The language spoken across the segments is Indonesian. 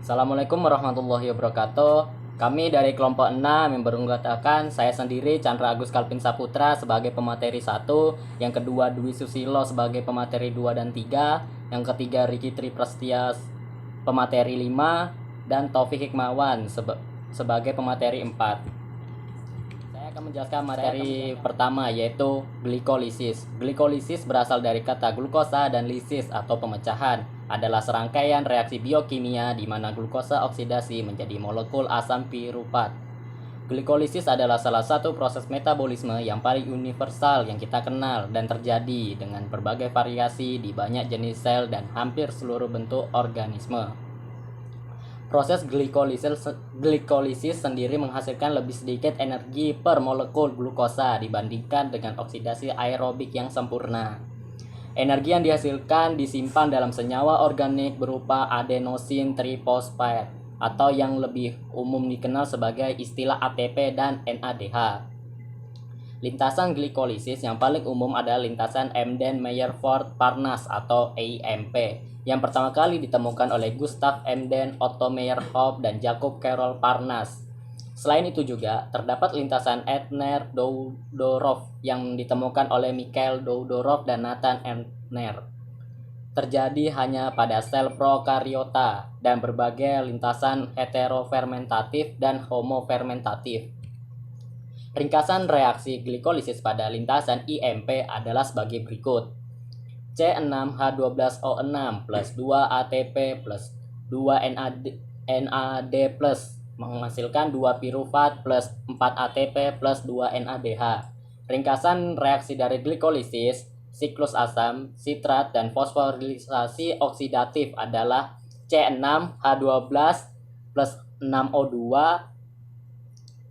Assalamualaikum warahmatullahi wabarakatuh. Kami dari kelompok 6 yang beranggotakan saya sendiri Chandra Agus Kalvin Saputra sebagai pemateri 1, yang kedua Dwi Susilo sebagai pemateri 2 dan 3, yang ketiga Riki Triprestia pemateri 5, dan Taufik Hikmawan sebagai pemateri 4. Saya akan menjelaskan materi pertama, yaitu glikolisis. Glikolisis berasal dari kata glukosa, dan lisis atau pemecahan adalah serangkaian reaksi biokimia di mana glukosa oksidasi menjadi molekul asam piruvat. Glikolisis adalah salah satu proses metabolisme yang paling universal yang kita kenal dan terjadi dengan berbagai variasi di banyak jenis sel dan hampir seluruh bentuk organisme. Proses glikolisis sendiri menghasilkan lebih sedikit energi per molekul glukosa dibandingkan dengan oksidasi aerobik yang sempurna. Energi yang dihasilkan disimpan dalam senyawa organik berupa adenosin trifosfat atau yang lebih umum dikenal sebagai istilah ATP dan NADH. Lintasan glikolisis yang paling umum adalah lintasan Emden-Meyerhof-Parnas atau EMP, yang pertama kali ditemukan oleh Gustav Emden, Otto Meyerhof, dan Jakob Carol Parnas. Selain itu juga terdapat lintasan Ebner-Doudoroff yang ditemukan oleh Mikhail Doudoroff dan Nathan Ebner. Terjadi hanya pada sel prokariota, dan berbagai lintasan heterofermentatif dan homofermentatif. Ringkasan reaksi glikolisis pada lintasan IMP adalah sebagai berikut. C6H12O6 plus 2 ATP plus 2 NAD plus menghasilkan 2 piruvat plus 4 ATP plus 2 NADH. Ringkasan reaksi dari glikolisis, siklus asam, sitrat, dan fosforilisasi oksidatif adalah C6H12 plus 6O2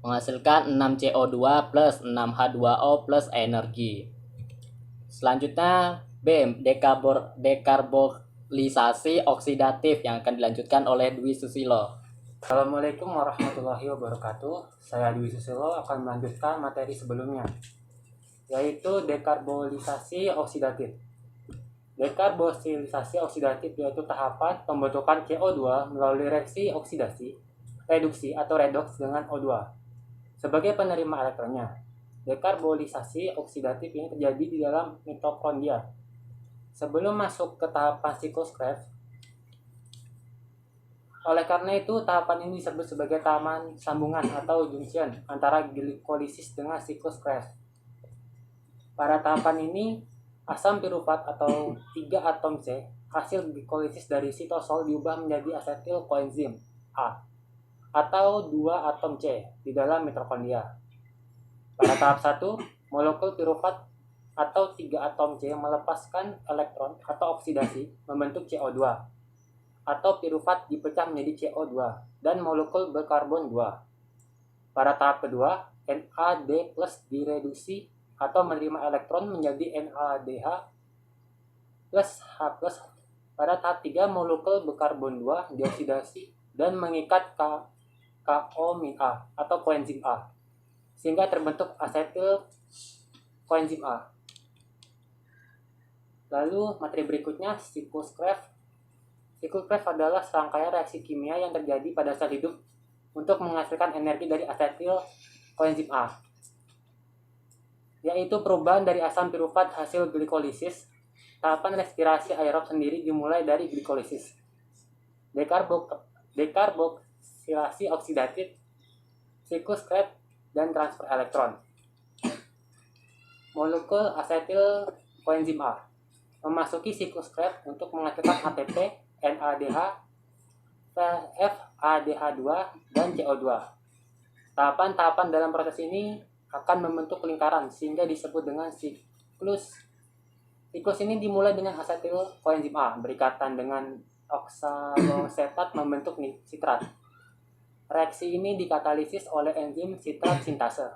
menghasilkan 6CO2 plus 6H2O plus energi. Selanjutnya B. Dekarbolisasi oksidatif yang akan dilanjutkan oleh Dwi Susilo. Assalamualaikum warahmatullahi wabarakatuh. Saya Dwi Susilo akan melanjutkan materi sebelumnya, yaitu dekarbolisasi oksidatif. Dekarbolisasi oksidatif yaitu tahapan pembentukan CO2 melalui reaksi oksidasi, reduksi atau redoks dengan O2 sebagai penerima elektronnya. Dekarbolisasi oksidatif ini terjadi di dalam mitokondria. Sebelum masuk ke tahapan siklus Krebs, oleh karena itu, tahapan ini disebut sebagai tahapan sambungan atau junction antara glikolisis dengan siklus Krebs. Pada tahapan ini, asam piruvat atau 3 atom C hasil glikolisis dari sitosol diubah menjadi asetil koenzim A atau 2 atom C di dalam mitokondria. Pada tahap 1, molekul piruvat atau 3 atom C melepaskan elektron atau oksidasi membentuk CO2 atau piruvat dipecah menjadi CO2 dan molekul berkarbon 2. Pada tahap kedua, NAD plus direduksi atau menerima elektron menjadi NADH plus H+. Pada tahap 3, molekul berkarbon 2 dioksidasi dan mengikat KO-A atau koenzim A sehingga terbentuk asetil koenzim A. Lalu materi berikutnya siklus Krebs. Siklus Krebs adalah serangkaian reaksi kimia yang terjadi pada sel hidup untuk menghasilkan energi dari asetil koenzim A, yaitu perubahan dari asam piruvat hasil glikolisis. Tahapan respirasi aerob sendiri dimulai dari glikolisis, dekarboksilasi oksidatif, siklus Krebs, dan transfer elektron. Molekul asetil koenzim A memasuki siklus Krebs untuk menghasilkan ATP, NADH, FADH2, dan CO2. Tahapan-tahapan dalam proses ini akan membentuk lingkaran sehingga disebut dengan siklus. Siklus ini dimulai dengan asetil koenzim A berikatan dengan oksalosetat membentuk sitrat. Reaksi ini dikatalisis oleh enzim sitrat sintase.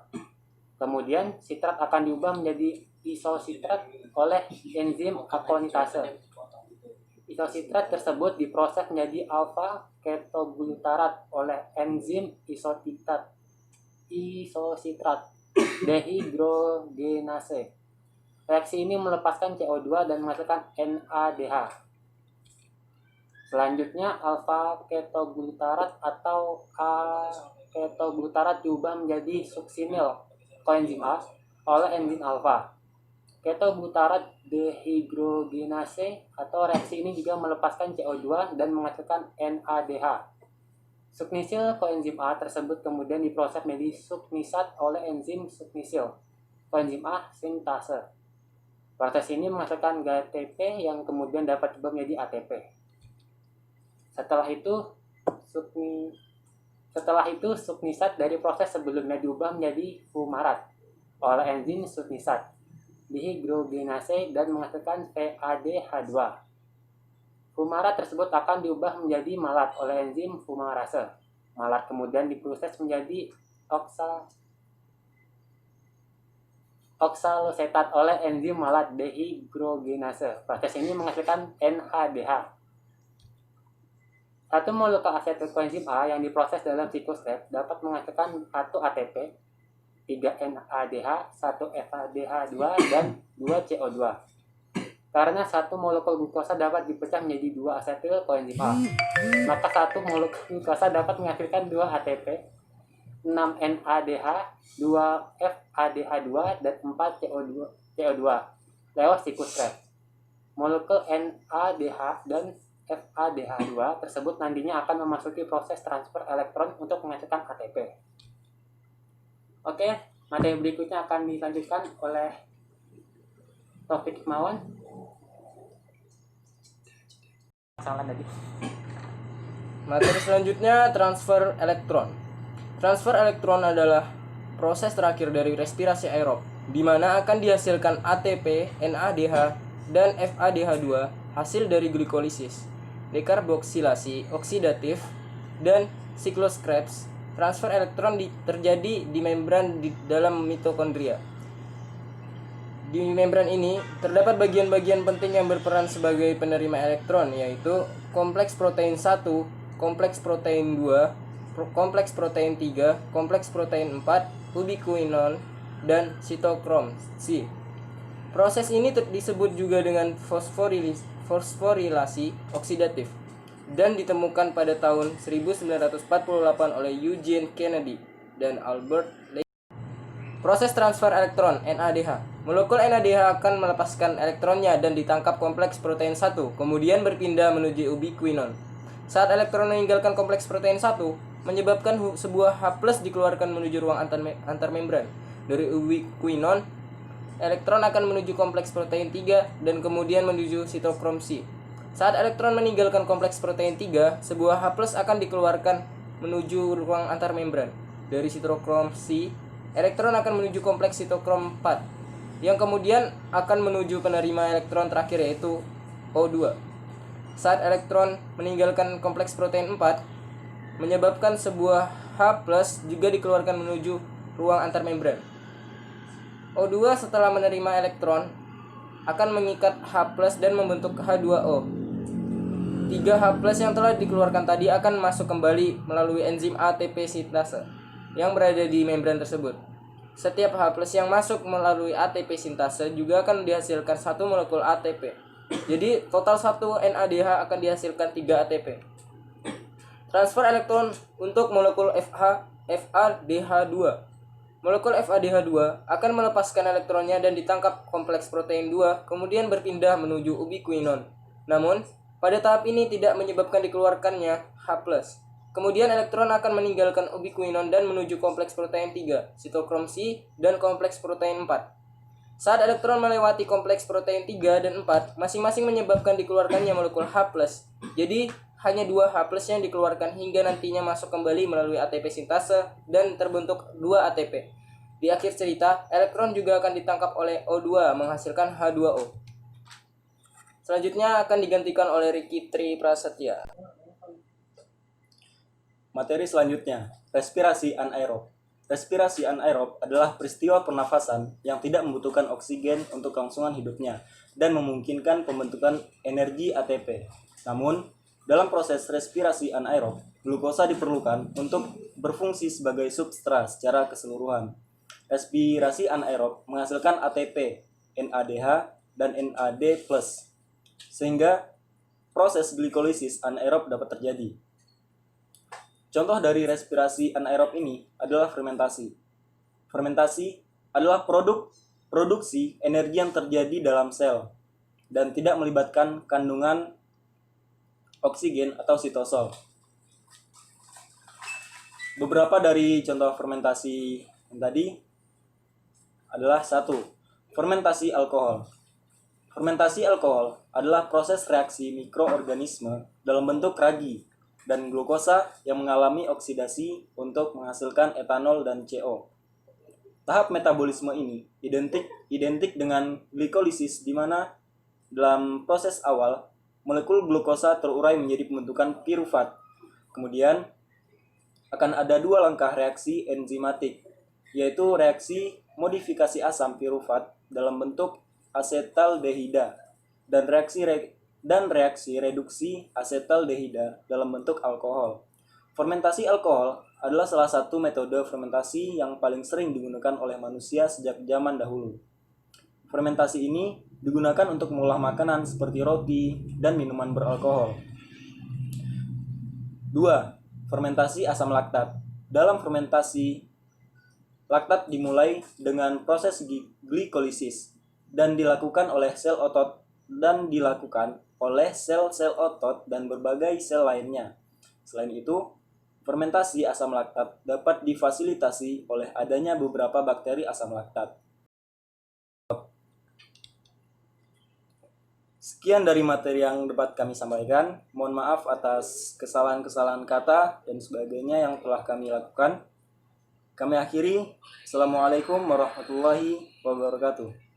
Kemudian sitrat akan diubah menjadi isositrat oleh enzim akonitase. Isositrat tersebut diproses menjadi alfa ketoglutarat oleh enzim isositrat dehidrogenase. Reaksi ini melepaskan CO2 dan menghasilkan NADH. Selanjutnya alfa ketoglutarat atau A-ketoglutarat diubah menjadi suksinil koenzim A oleh enzim alfa. Ketoglutarat dehidrogenase atau reaksi ini juga melepaskan CO2 dan menghasilkan NADH. Suknisil koenzim A tersebut kemudian diproses menjadi suknisat oleh enzim suknisil koenzim A sintase. Proses ini menghasilkan GTP yang kemudian dapat diubah menjadi ATP. Setelah itu suknisat dari proses sebelumnya diubah menjadi fumarat oleh enzim suknisat dihidrogenase dan menghasilkan PADH2. Fumarat tersebut akan diubah menjadi malat oleh enzim fumarase. Malat kemudian diproses menjadi oksalosetat oleh enzim malat dehidrogenase. Proses ini menghasilkan NADH. Satu molekul asetil koenzim A yang diproses dalam siklus Krebs dapat menghasilkan 1 ATP, 3 NADH, 1 FADH2, dan 2 CO2. Karena satu molekul glukosa dapat dipecah menjadi 2 asetil koenzim A, maka satu molekul glukosa dapat menghasilkan 2 ATP, 6 NADH, 2 FADH2, dan 4 CO2 lewat siklus Krebs. Molekul NADH dan FADH2 tersebut nantinya akan memasuki proses transfer elektron untuk menghasilkan ATP. Oke, materi berikutnya akan dilanjutkan oleh Taufik Hikmawan. Materi selanjutnya transfer elektron. Transfer elektron adalah proses terakhir dari respirasi aerob, di mana akan dihasilkan ATP, NADH, dan FADH2 hasil dari glikolisis, dekarboksilasi oksidatif, dan siklus Krebs. Transfer elektron terjadi di membran di dalam mitokondria. Di membran ini terdapat bagian-bagian penting yang berperan sebagai penerima elektron, yaitu kompleks protein 1, kompleks protein 2, kompleks protein 3, kompleks protein 4, ubiquinon, dan sitokrom C. Proses ini disebut juga dengan fosforilasi oksidatif dan ditemukan pada tahun 1948 oleh Eugene Kennedy dan Albert Leibniz. Proses transfer elektron NADH. Molekul NADH akan melepaskan elektronnya dan ditangkap kompleks protein 1, kemudian berpindah menuju ubiquinon. Saat elektron meninggalkan kompleks protein 1, menyebabkan sebuah H+ dikeluarkan menuju ruang antarmembran. Dari ubiquinon, elektron akan menuju kompleks protein 3 dan kemudian menuju sitokrom C. Saat elektron meninggalkan kompleks protein 3, sebuah H+ akan dikeluarkan menuju ruang antarmembran. Dari sitokrom C, elektron akan menuju kompleks sitokrom 4, yang kemudian akan menuju penerima elektron terakhir yaitu O2. Saat elektron meninggalkan kompleks protein 4, menyebabkan sebuah H+ juga dikeluarkan menuju ruang antarmembran. O2 setelah menerima elektron akan mengikat H+ dan membentuk H2O. 3 H+ yang telah dikeluarkan tadi akan masuk kembali melalui enzim ATP sintase yang berada di membran tersebut. Setiap H+ yang masuk melalui ATP sintase juga akan dihasilkan 1 molekul ATP. Jadi total 1 NADH akan dihasilkan 3 ATP. Transfer elektron untuk molekul FADH2. Molekul FADH2 akan melepaskan elektronnya dan ditangkap kompleks protein 2, kemudian berpindah menuju ubiquinon. Namun, pada tahap ini tidak menyebabkan dikeluarkannya H+. Kemudian elektron akan meninggalkan ubiquinon dan menuju kompleks protein 3, sitokrom C, dan kompleks protein 4. Saat elektron melewati kompleks protein 3 dan 4, masing-masing menyebabkan dikeluarkannya molekul H+. Jadi, hanya 2 H+ yang dikeluarkan hingga nantinya masuk kembali melalui ATP sintase dan terbentuk 2 ATP. Di akhir cerita, elektron juga akan ditangkap oleh O2 menghasilkan H2O. Selanjutnya akan digantikan oleh Ricky Tri Prasetya. Materi selanjutnya, respirasi anaerob. Respirasi anaerob adalah peristiwa pernafasan yang tidak membutuhkan oksigen untuk kelangsungan hidupnya dan memungkinkan pembentukan energi ATP. Namun, dalam proses respirasi anaerob, glukosa diperlukan untuk berfungsi sebagai substrat secara keseluruhan. Respirasi anaerob menghasilkan ATP, NADH, dan NAD+, sehingga proses glikolisis anaerob dapat terjadi. Contoh dari respirasi anaerob ini adalah fermentasi. Fermentasi adalah produksi energi yang terjadi dalam sel dan tidak melibatkan kandungan oksigen atau sitosol. Beberapa dari contoh fermentasi yang tadi adalah 1. Fermentasi alkohol. Fermentasi alkohol adalah proses reaksi mikroorganisme dalam bentuk ragi dan glukosa yang mengalami oksidasi untuk menghasilkan etanol dan CO. Tahap metabolisme ini identik dengan glikolisis, di mana dalam proses awal molekul glukosa terurai menjadi pembentukan pirufat. Kemudian akan ada 2 langkah reaksi enzimatik, yaitu reaksi modifikasi asam pirufat dalam bentuk asetaldehida dan reaksi reduksi asetaldehida dalam bentuk alkohol. Fermentasi alkohol adalah salah satu metode fermentasi yang paling sering digunakan oleh manusia sejak zaman dahulu. Fermentasi ini digunakan untuk mengolah makanan seperti roti dan minuman beralkohol. 2. Fermentasi asam laktat. Dalam fermentasi, laktat dimulai dengan proses glikolisis dan dilakukan oleh sel otot sel-sel otot dan berbagai sel lainnya. Selain itu, fermentasi asam laktat dapat difasilitasi oleh adanya beberapa bakteri asam laktat. Sekian dari materi yang dapat kami sampaikan. Mohon maaf atas kesalahan-kesalahan kata dan sebagainya yang telah kami lakukan. Kami akhiri. Assalamualaikum warahmatullahi wabarakatuh.